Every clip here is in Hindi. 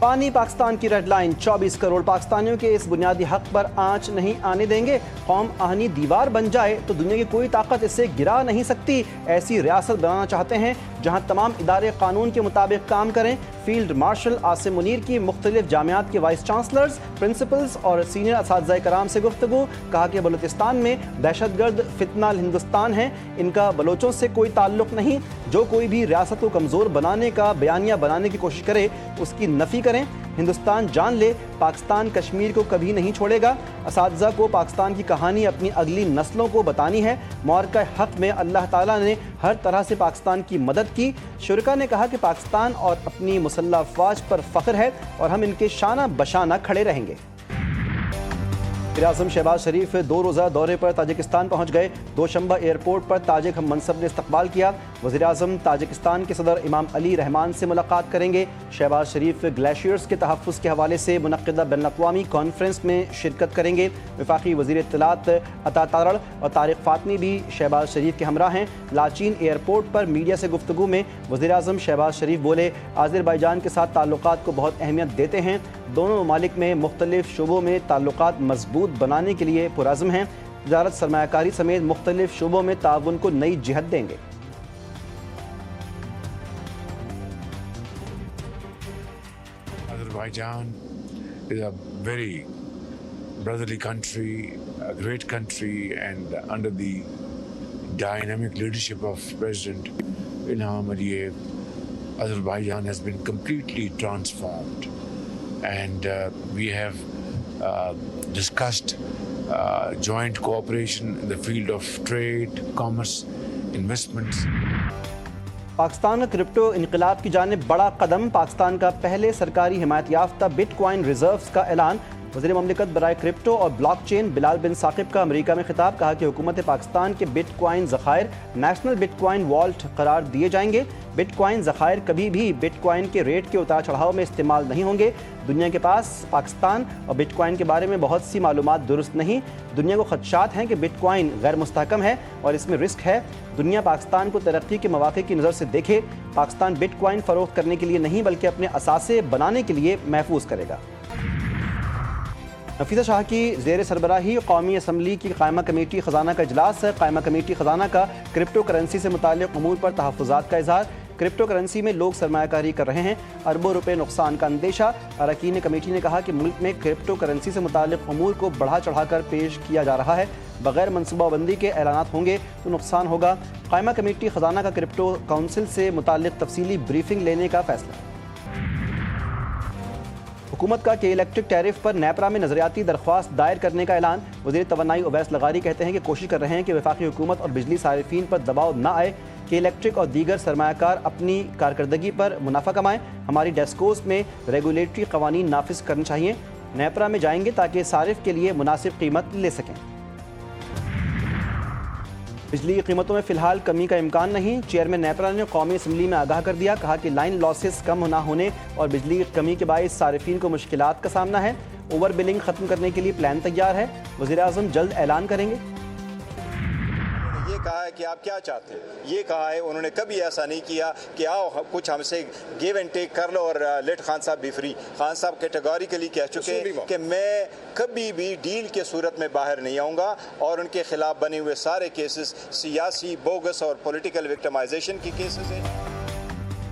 पानी पाकिस्तान की रेड लाइन, 24 करोड़ पाकिस्तानियों के इस बुनियादी हक पर आंच नहीं आने देंगे। कौम आहनी दीवार बन जाए तो दुनिया की कोई ताकत इसे गिरा नहीं सकती। ऐसी रियासत बनाना चाहते हैं जहां तमाम इदारे कानून के मुताबिक काम करें। फील्ड मार्शल आसिम मुनीर की मुख्तलिफ जामियात के वाइस चांसलर्स, प्रिंसिपल्स और सीनियर असातिज़ा कराम से गुफ्तगू। कहा कि बलूचिस्तान में दहशतगर्द फितना हिंदुस्तान है, इनका बलोचों से कोई ताल्लुक नहीं। जो कोई भी रियासत को कमज़ोर बनाने का बयानिया बनाने की कोशिश करे उसकी नफ़ी करें। हिंदुस्तान जान ले पाकिस्तान कश्मीर को कभी नहीं छोड़ेगा। असातिज़ा को पाकिस्तान की कहानी अपनी अगली नस्लों को बतानी है। मौरका हक में अल्लाह ताला ने हर तरह से पाकिस्तान की मदद की। शुरका ने कहा कि पाकिस्तान और अपनी मुसल्लह अफवाज पर फ़ख्र है और हम इनके शाना बशाना खड़े रहेंगे। वज़ीर-ए-आज़म शहबाज शरीफ 2 रोज़ा दौरे पर ताजिकिस्तान पहुँच गए। दोशंबा एयरपोर्ट पर ताजिक हम मनसब ने इस्तकबाल किया। वज़ीर-ए-आज़म ताजिकिस्तान के सदर इमाम अली रहमान से मुलाकात करेंगे। शहबाज शरीफ ग्लेशियर्स के तहफ़्फ़ुज़ के हवाले से मुनक़्क़िदा बैनुल-अक़वामी कॉन्फ्रेंस में शिरकत करेंगे। वफ़ाक़ी वज़ीर इत्तलात अता तारड़ और तारिक फ़ातमी भी शहबाज शरीफ के हमरा हैं। लाचीन एयरपोर्ट पर मीडिया से गुफ्तगू में वज़ीर-ए-आज़म शहबाज शरीफ बोले, आज़रबाईजान के साथ ताल्लुकात को बहुत अहमियत देते हैं। दोनों ममालिक में मुख्तलिफ शोबों में ताल्लुकात मजबूत बनाने के लिए पुरअज़्म हैं। तिजारत, सरमायाकारी समेत मुख्तलिफ शोबों में ताउन को नई जिहत देंगे। Azerbaijan is a very brotherly country, a great country, and under the dynamic leadership of President Ilham Aliyev, Azerbaijan has been completely transformed. And we have discussed joint cooperation in the field of trade, commerce, investments. Pakistan का क्रिप्टो इनकलाब की जानिब बड़ा कदम। पाकिस्तान का पहले सरकारी हिमायत याफ्ता बिटकॉइन रिजर्व्स का ऐलान। वज़ीर ममलिकत बराए क्रिप्टो और ब्लॉकचेन बिलाल बिन साकिब का अमेरिका में खिताब। कहा कि हुकूमत पाकिस्तान के बिटकॉइन ज़खायर नेशनल बिटकॉइन वॉल्ट करार दिए जाएंगे। बिटकॉइन ज़खायर कभी भी बिटकॉइन के रेट के उतार चढ़ाव में इस्तेमाल नहीं होंगे। दुनिया के पास पाकिस्तान और बिटकॉइन के बारे में बहुत सी मालूमात दुरुस्त नहीं। दुनिया को खदशात हैं कि बिटकॉइन गैर मुस्तहकम है और इसमें रिस्क है। दुनिया पाकिस्तान को तरक्की के मौके की नज़र से देखे। पाकिस्तान बिटकॉइन फ़रोख्त करने के लिए नहीं बल्कि अपने असासे बनाने के लिए महफूज करेगा। नफीसा शाह की ज़ेर सरबराही कौमी असम्बली की कायमा कमेटी ख़जाना का इजलास है। कायमा कमेटी ख़जाना का क्रिप्टो करेंसी से मुताल्लिक़ उमूर पर तहफ़्फ़ुज़ात का इज़हार। क्रिप्टो करेंसी में लोग सरमायाकारी कर रहे हैं, अरबों रुपए नुकसान का अंदेशा। अरकान कमेटी ने कहा कि मुल्क में क्रिप्टो करेंसी से मुताल्लिक़ उमूर को बढ़ा चढ़ा कर पेश किया जा रहा है। बगैर मनसूबाबंदी के ऐलानात होंगे तो नुकसान होगा। कायमा कमेटी ख़जाना का क्रिप्टो काउंसिल से मुताल्लिक़ तफसीली ब्रीफिंग लेने का फैसला। हुकूमत का के इलेक्ट्रिक टैरिफ पर नेपरा में नजरियाती दरख्वास्त दायर करने का ऐलान। वज़ीर तवन्नाई उवैस लगारी कहते हैं कि कोशिश कर रहे हैं कि वफाकी हुकूमत और बिजली सारिफीन पर दबाव न आए। के इलेक्ट्रिक और दीगर सरमायाकार अपनी कारकर्दगी पर मुनाफा कमाएं। हमारी डेस्कोस में रेगुलेटरी कवानीन नाफिज करने चाहिए। नेपरा में जाएंगे ताकि सारिफ के लिए मुनासिब कीमत ले सकें। बिजली की कीमतों में फिलहाल कमी का इम्कान नहीं। चेयरमैन नेपरा ने कौमी असम्बली में आगाह कर दिया। कहा कि लाइन लॉसेस कम न होने और बिजली की कमी के बायस सारिफीन को मुश्किलात का सामना है। ओवर बिलिंग खत्म करने के लिए प्लान तैयार है। वज़ीर-ए-आज़म जल्द ऐलान करेंगे। ये कहा है कि आप क्या चाहते हैं, ये कहा है। उन्होंने कभी ऐसा नहीं किया कि आओ कुछ हमसे गिव एंड टेक कर लो और लेट खान साहब भी फ्री। खान साहब कैटेगोरिकली कह चुके हैं कि मैं कभी भी डील के सूरत में बाहर नहीं आऊँगा और उनके खिलाफ बने हुए सारे केसेस सियासी, बोगस और पॉलिटिकल विक्टिमाइजेशन की केसेस हैं।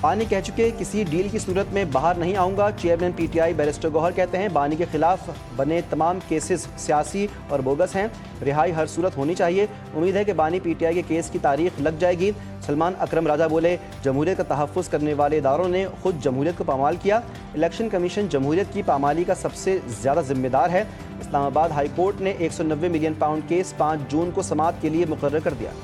बानी कह चुके किसी डील की सूरत में बाहर नहीं आऊँगा। चेयरमैन PTI बैरिस्टर गौहर कहते हैं बानी के खिलाफ बने तमाम केसेस सियासी और बोगस हैं, रिहाई हर सूरत होनी चाहिए। उम्मीद है कि बानी PTI के केस की तारीख लग जाएगी। सलमान अकरम राजा बोले, जमहूरियत का तहफ़्फ़ुज़ करने वाले इदारों ने खुद जमहूरियत को पामाल किया। इलेक्शन कमीशन जमहूरियत की पामाली का सबसे ज़्यादा जिम्मेदार है। इस्लामाबाद हाई कोर्ट ने 190 मिलियन पाउंड केस 5 जून को समाअत के लिए मुकर्रर कर दिया।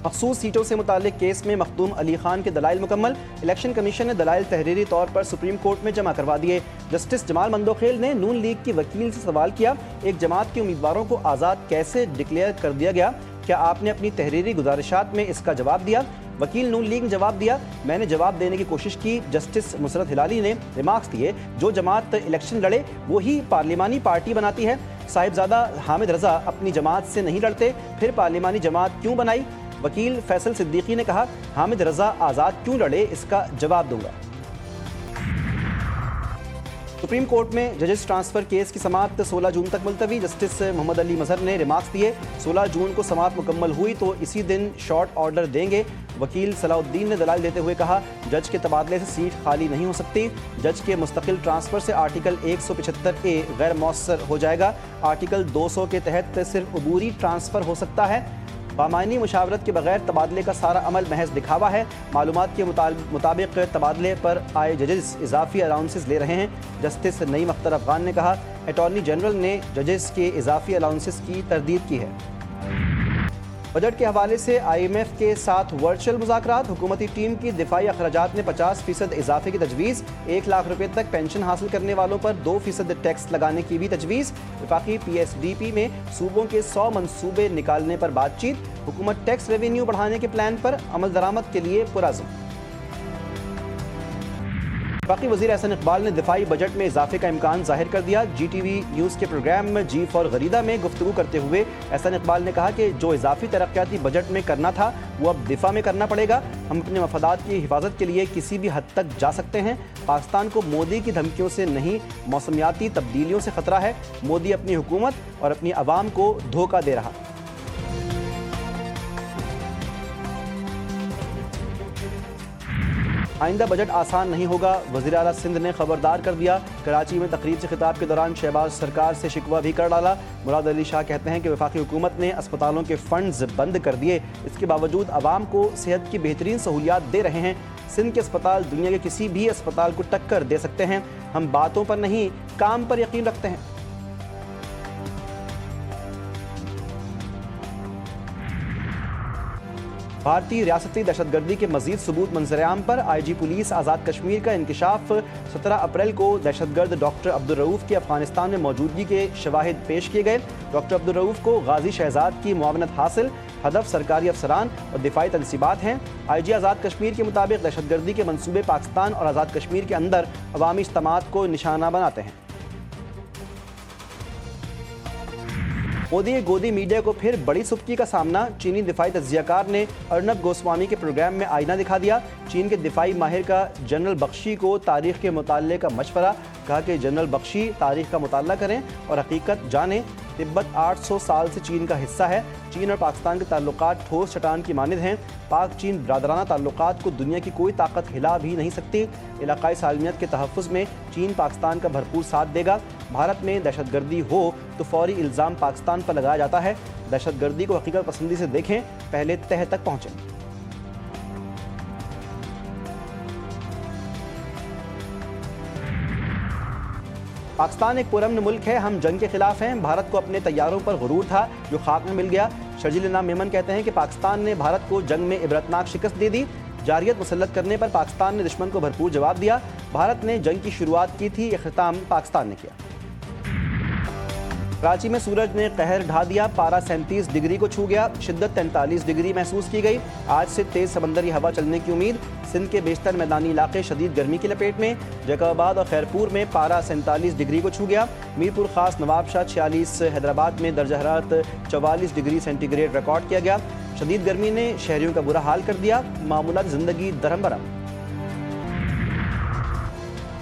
मखसूस सीटों से मुताल्लिक केस में मखदूम अली खान के दलाइल मुकम्मल। इलेक्शन कमीशन ने दलाइल तहरीरी तौर पर सुप्रीम कोर्ट में जमा करवा दिए। जस्टिस जमाल मंदोखेल ने नून लीग की वकील से सवाल किया, एक जमात के उम्मीदवारों को आज़ाद कैसे डिक्लेयर कर दिया गया? क्या आपने अपनी तहरीरी गुजारिशात में इसका जवाब दिया? वकील नून लीग ने जवाब दिया, मैंने जवाब देने की कोशिश की। जस्टिस मुसरत हिलाली ने रिमार्क्स दिए, जो जमात इलेक्शन लड़े वो ही पार्लिमानी पार्टी बनाती है। साहिबजादा हामिद रजा अपनी जमात से नहीं लड़ते, फिर पार्लिमानी जमात क्यों बनाई? वकील फैसल सिद्दीकी ने कहा, हामिद रजा आज़ाद क्यों लड़े, इसका जवाब दूंगा। सुप्रीम कोर्ट में जजेस ट्रांसफर केस की समाअत 16 जून तक मुलतवी। जस्टिस मोहम्मद अली मजहर ने रिमार्क्स दिए, 16 जून को समाअत मुकम्मल हुई तो इसी दिन शॉर्ट ऑर्डर देंगे। वकील सलाउद्दीन ने दलाल देते हुए कहा, जज के तबादले से सीट खाली नहीं हो सकती। जज के मुस्तकिल ट्रांसफर से आर्टिकल 175A गैर मौसर हो जाएगा। आर्टिकल 200 के तहत सिर्फ अबूरी ट्रांसफर हो सकता है। बामानी मुशावरत के बगैर तबादले का सारा अमल महज दिखावा है। मालूमात के मुताबिक तबादले पर आए जजेस इजाफी अलाउंसेस ले रहे हैं। जस्टिस नईम अख्तर अफगान ने कहा, अटॉर्नी जनरल ने जजेस के इजाफी अलाउंसेस की तरदीद की है। बजट के हवाले से IMF के साथ वर्चुअल मुज़ाकरात। हुकूमती टीम की दिफाई अखराजात में 50% इजाफे की तजवीज़। 1 लाख रुपये तक पेंशन हासिल करने वालों पर 2% टैक्स लगाने की भी तजवीज़। वफाकी PSDP में सूबों के 100 मनसूबे निकालने पर बातचीत। हुकूमत टैक्स रेवेन्यू बढ़ाने के प्लान पर अमल दरामद के लिए पुरअज़्म। बाकी वज़ीर एहसन इकबाल ने दिफाई बजट में इजाफे का इम्कान जाहिर कर दिया। GTV न्यूज़ के प्रोग्राम जी फॉर गरीदा में गुफ्तगू करते हुए एहसन इकबाल ने कहा कि जो इजाफी तरक्याती बजट में करना था वो अब दिफा में करना पड़ेगा। हम अपने मफादात की हिफाजत के लिए किसी भी हद तक जा सकते हैं। पाकिस्तान को मोदी की धमकियों से नहीं, मौसमियाती तब्दीलियों से खतरा है। मोदी अपनी हुकूमत और अपनी आवाम को धोखा दे रहा। आइंदा बजट आसान नहीं होगा, वज़ीर आला सिंध ने खबरदार कर दिया। कराची में तकरीब से खिताब के दौरान शहबाज सरकार से शिकवा भी कर डाला। मुराद अली शाह कहते हैं कि वफाकी हुकूमत ने अस्पतालों के फंड्स बंद कर दिए, इसके बावजूद आवाम को सेहत की बेहतरीन सहूलियात दे रहे हैं। सिंध के अस्पताल दुनिया के किसी भी अस्पताल को टक्कर दे सकते हैं। हम बातों पर नहीं, काम पर यकीन रखते हैं। भारतीय रियासती दहशतगर्दी के मजीद सबूत मंजर-ए-आम पर। IG पुलिस आज़ाद कश्मीर का इंकशाफ। 17 अप्रैल को दहशतगर्द डॉक्टर अब्दुल रऊफ़ की अफगानिस्तान में मौजूदगी के शवाहिद पेश किए गए। डॉक्टर अब्दुल रऊफ़ को गाजी शहजाद की मुआवनत हासिल। हदफ सरकारी अफसरान और दिफाई तनसीबात हैं। IG आज़ाद कश्मीर के मुताबिक दहशतगर्दी के मनसूबे पाकिस्तान और आज़ाद कश्मीर के अंदर अवामी इज्तिमात को निशाना बनाते हैं। मोदी गोदी मीडिया को फिर बड़ी सुबकी का सामना। चीनी दिफाई तज्जियाकार ने अर्नब गोस्वामी के प्रोग्राम में आईना दिखा दिया। चीन के दिफाई माहिर का जनरल बख्शी को तारीख के मुताले का मशवरा। कहा कि जनरल बख्शी तारीख का मुताला करें और हकीकत जानें। तिब्बत 800 साल से चीन का हिस्सा है। चीन और पाकिस्तान के ताल्लुकात ठोस चट्टान की मानिद हैं। पाक चीन बरादराना ताल्लुकात को दुनिया की कोई ताकत हिला भी नहीं सकती। इलाकाई सालमियत के तहफ़्फ़ुज़ में चीन पाकिस्तान का भरपूर साथ देगा। भारत में दहशतगर्दी हो तो फौरी इल्ज़ाम पाकिस्तान पर लगाया जाता है। दहशतगर्दी को हकीकत पसंदी से देखें, पहले तह तक पहुँचें। पाकिस्तान एक पुरअमन मुल्क है, हम जंग के खिलाफ हैं। भारत को अपने तैयारों पर गुरूर था जो खाक में मिल गया। शर्जील इनाम मेमन कहते हैं कि पाकिस्तान ने भारत को जंग में इबरतनाक शिकस्त दे दी। जारियत मुसल्लत करने पर पाकिस्तान ने दुश्मन को भरपूर जवाब दिया। भारत ने जंग की शुरुआत की थी, इख्तिताम पाकिस्तान ने किया। कराची में सूरज ने कहर ढा दिया। पारा 37 डिग्री को छू गया। शिद्दत 43 डिग्री महसूस की गई। आज से तेज़ समंदरी हवा चलने की उम्मीद। सिंध के बेशतर मैदानी इलाके शदीद गर्मी की लपेट में। जैकबाबाद और खैरपुर में पारा 47 डिग्री को छू गया। मीरपुर खास, नवाबशाह 46, हैदराबाद में दर्जा हरारत 44 डिग्री सेंटीग्रेड रिकॉर्ड किया गया। शदीद गर्मी ने शहरियों का बुरा हाल कर दिया। मामूलात ज़िंदगी दरहम बरहम।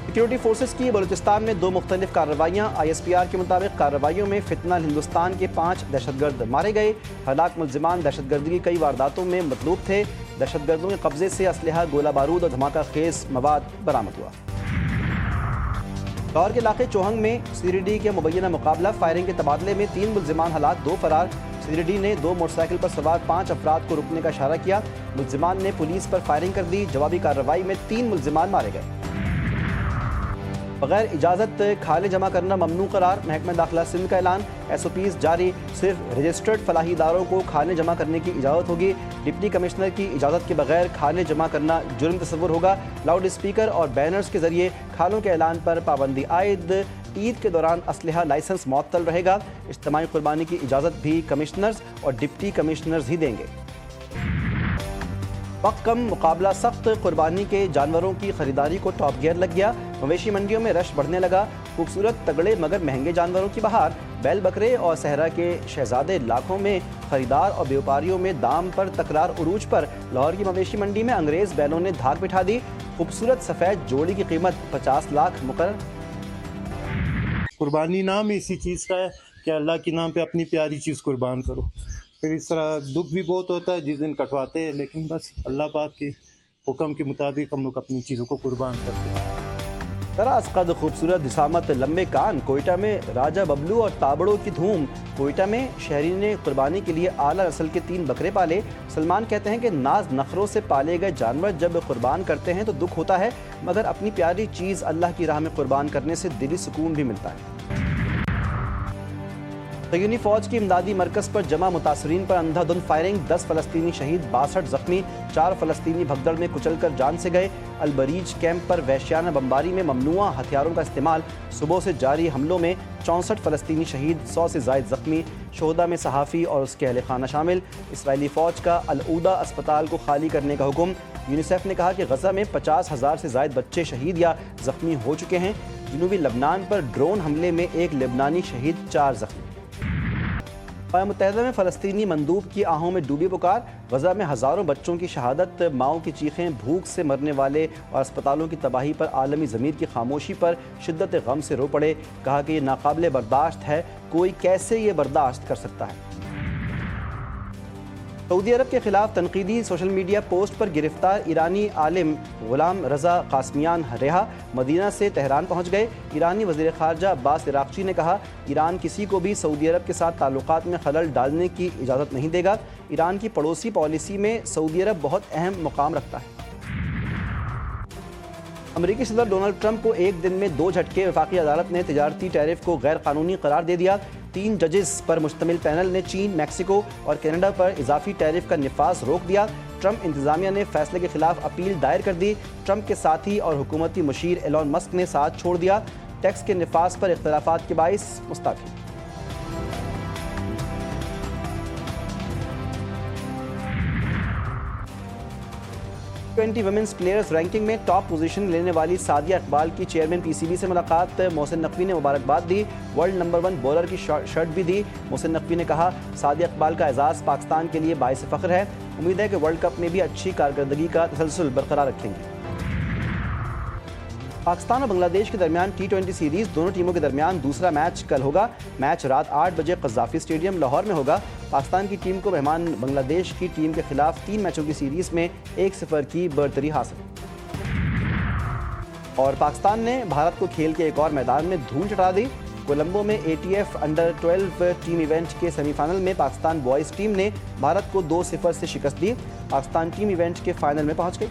सिक्योरिटी फोर्सेस की बलूचिस्तान में 2 मुख्तलिफ कार्रवाइयाँ। ISPR के मुताबिक कार्रवाइयों में फितना हिंदुस्तान के 5 दहशतगर्द मारे गए। हलाक मुल्जिमान दहशतगर्दी की कई वारदातों में मतलूब थे। दहशतगर्दों के कब्जे से असलहा, गोला बारूद और धमाका खेज मवाद बरामद हुआ। लाहौर के इलाके चौहंग में CRD के मुबैना मुकाबला। फायरिंग के तबादले में 3 मुल्जिमान हलाक, 2 फरार। CRD ने 2 मोटरसाइकिल पर सवार 5 अफराद को रुकने का इशारा किया। मुल्जिमान ने पुलिस पर फायरिंग कर दी। जवाबी कार्रवाई में 3 मुल्जिमान मारे गए। बगैर इजाज़त खाने जमा करना ममनू करार। महकमा दाखिला सिंध का ऐलान। SOPs जारी। सिर्फ रजिस्टर्ड फलाही इदारों को खाने जमा करने की इजाज़त होगी। डिप्टी कमिश्नर की इजाज़त के बगैर खाने जमा करना जुर्म तस्वुर होगा। लाउड स्पीकर और बैनर्स के जरिए खानों के ऐलान पर पाबंदी आयद। ईद के दौरान असलहा लाइसेंस मुअत्तल रहेगा। इज्तिमाई कुर्बानी की इजाज़त भी कमिश्नर्स और डिप्टी कमिश्नर्स ही देंगे। वक्त कम, मुकाबला सख्त। कुर्बानी के जानवरों की खरीदारी को टॉप गियर लग गया। मवेशी मंडियों में रश बढ़ने लगा। खूबसूरत, तगड़े मगर महंगे जानवरों की बहार। बैल बकरे और सहरा के शहजादे लाखों में। खरीदार और व्यापारियों में दाम पर तकरार उरूज पर। लाहौर की मवेशी मंडी में अंग्रेज़ बैलों ने धाक बिठा दी। खूबसूरत सफ़ेद जोड़ी की कीमत 50 लाख मुकर्रर। कुर्बानी नाम इसी चीज़ का है कि अल्लाह के नाम पे अपनी प्यारी चीज़ कुर्बान करो। फिर इस तरह दुख भी बहुत होता है जिस दिन कटवाते हैं, लेकिन बस अल्लाह पाक के हुक्म के मुताबिक हम लोग अपनी चीज़ों को कुर्बान करते हैं। तरास कद खूबसूरत दिसामत लंबे कान, कोयटा में राजा बबलू और ताबड़ों की धूम। कोयटा में शहरी ने कुर्बानी के लिए आला नस्ल के 3 बकरे पाले। सलमान कहते हैं कि नाज नखरों से पाले गए जानवर जब कुर्बान करते हैं तो दुख होता है, मगर अपनी प्यारी चीज़ अल्लाह की राह में कुर्बान करने से दिली सुकून भी मिलता है। क़यानी फ़ौज की इमदादी मरकज़ पर जमा मुतासरीन पर अंधाधुंध फायरिंग, 10 फ़लस्तीनी शहीद, 62 जख्मी, 4 फ़लस्तीनी भगदड़ में कुचलकर जान से गए। अलबरीज कैंप पर वहशियाना बमबारी में ममनुआ हथियारों का इस्तेमाल, सुबह से जारी हमलों में 64 फ़लस्तीनी शहीद, 100 से ज़ायद जख्मी, शोहदा में सहाफ़ी और उसके अहल खाना शामिल। इसराइली फ़ौज का अल-ऊदा अस्पताल को खाली करने का हुक्म। यूनिसेफ ने कहा कि गज़ा में 50,000 से ज़ायद बच्चे शहीद या ज़ख्मी हो चुके हैं। जनूबी लबनान पर ड्रोन हमले में 1 लेबनानी शहीद, 4 जख्मी। क़याम मुत्तहिदा में फ़लस्तीनी मंदूब की आहों में डूबी पुकार, गज़ा में हज़ारों बच्चों की शहादत, माओं की चीखें, भूख से मरने वाले और अस्पतालों की तबाही पर आलमी ज़मीर की खामोशी पर शिद्दत गम से रो पड़े। कहा कि ये नाकाबिल बर्दाश्त है, कोई कैसे ये बर्दाश्त कर सकता है। सऊदी अरब के खिलाफ तनकीदी सोशल मीडिया पोस्ट पर गिरफ्तार ईरानी आलिम गुलाम रज़ा कासमियान रिहा, मदीना से तेहरान पहुंच गए। ईरानी वज़ीर ख़ारजा अब्बास इराक़ची ने कहा, ईरान किसी को भी सऊदी अरब के साथ ताल्लुकात में खलल डालने की इजाज़त नहीं देगा। ईरान की पड़ोसी पॉलिसी में सऊदी अरब बहुत अहम मुकाम रखता है। अमेरिकी सदर डोनाल्ड ट्रंप को एक दिन में 2 झटके, वफाकी अदालत ने तिजारती टैरिफ को गैर कानूनी करार दे दिया। 3 जजेस पर मुश्तमिल पैनल ने चीन, मैक्सिको और कनाडा पर इजाफी टैरिफ का निफाज रोक दिया। ट्रंप इंतजामिया ने फैसले के खिलाफ अपील दायर कर दी। ट्रंप के साथी और हुकूमती मुशीर एलॉन मस्क ने साथ छोड़ दिया। टैक्स के निफाज पर इख्तलाफात के बाइस मुस्तफ़ी। T20 वुमेन्स प्लेयर्स रैंकिंग में टॉप पोजीशन लेने वाली सादिया इकबाल की चेयरमैन पीसीबी से मुलाकात, मोहसिन नकवी ने मुबारकबाद दी। वर्ल्ड नंबर 1 बॉलर की शर्ट भी दी। मोहसिन नकवी ने कहा, सादिया इकबाल का एजाज़ पाकिस्तान के लिए बाइस फ़ख्र है। उम्मीद है कि वर्ल्ड कप में भी अच्छी कारकर्दगी का तसलसल बरकरार रखेंगे। पाकिस्तान और बांग्लादेश के दरमियान T20 सीरीज़, दोनों टीमों के दरमियान दूसरा मैच कल होगा। मैच रात 8 बजे क़ज़ाफ़ी स्टेडियम लाहौर में होगा। पाकिस्तान की टीम को मेहमान बांग्लादेश की टीम के खिलाफ 3 मैचों की सीरीज़ में 1-0 की बरतरी हासिल। और पाकिस्तान ने भारत को खेल के एक और मैदान में धूल चटा दी। कोलंबो में ATF अंडर 12 टीम इवेंट के सेमीफाइनल में पाकिस्तान बॉयज़ टीम ने भारत को 2-0 से शिकस्त दी। पाकिस्तान टीम इवेंट के फाइनल में पहुंच गई।